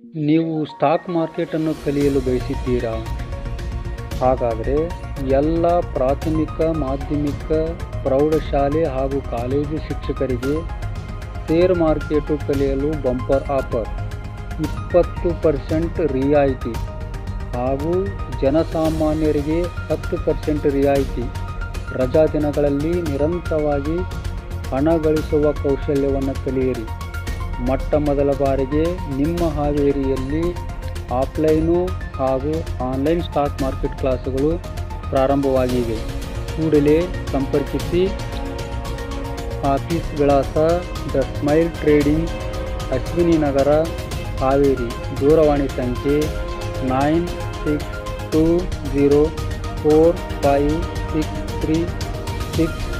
ನೀವು ಸ್ಟಾಕ್ ಮಾರ್ಕೆಟನ್ನು ಕಲಿಯಲು ಬಯಸಿದ್ದೀರಾ? ಹಾಗಾದರೆ ಎಲ್ಲ ಪ್ರಾಥಮಿಕ, ಮಾಧ್ಯಮಿಕ, ಪ್ರೌಢಶಾಲೆ ಹಾಗೂ ಕಾಲೇಜು ಶಿಕ್ಷಕರಿಗೆ ಶೇರ್ ಮಾರ್ಕೆಟು ಕಲಿಯಲು ಬಂಪರ್ ಆಫರ್ 20% ರಿಯಾಯಿತಿ ಹಾಗೂ ಜನಸಾಮಾನ್ಯರಿಗೆ 10% ರಿಯಾಯಿತಿ. ರಜಾ ದಿನಗಳಲ್ಲಿ ನಿರಂತರವಾಗಿ ಹಣ ಗಳಿಸುವ ಕೌಶಲ್ಯವನ್ನು ಕಲಿಯಿರಿ. ಮೊಟ್ಟ ಮೊದಲ ಬಾರಿಗೆ ನಿಮ್ಮ ಹಾವೇರಿಯಲ್ಲಿ ಆಫ್ಲೈನು ಹಾಗೂ ಆನ್ಲೈನ್ ಸ್ಟಾಕ್ ಮಾರ್ಕೆಟ್ ಕ್ಲಾಸುಗಳು ಪ್ರಾರಂಭವಾಗಿವೆ. ಕೂಡಲೇ ಸಂಪರ್ಕಿಸಿ. ಆಫೀಸ್ ವಿಳಾಸ ದ ಸ್ಮೈಲ್ ಟ್ರೇಡಿಂಗ್, ಅಶ್ವಿನಿ ನಗರ, ಹಾವೇರಿ. ದೂರವಾಣಿ ಸಂಖ್ಯೆ 9620456366.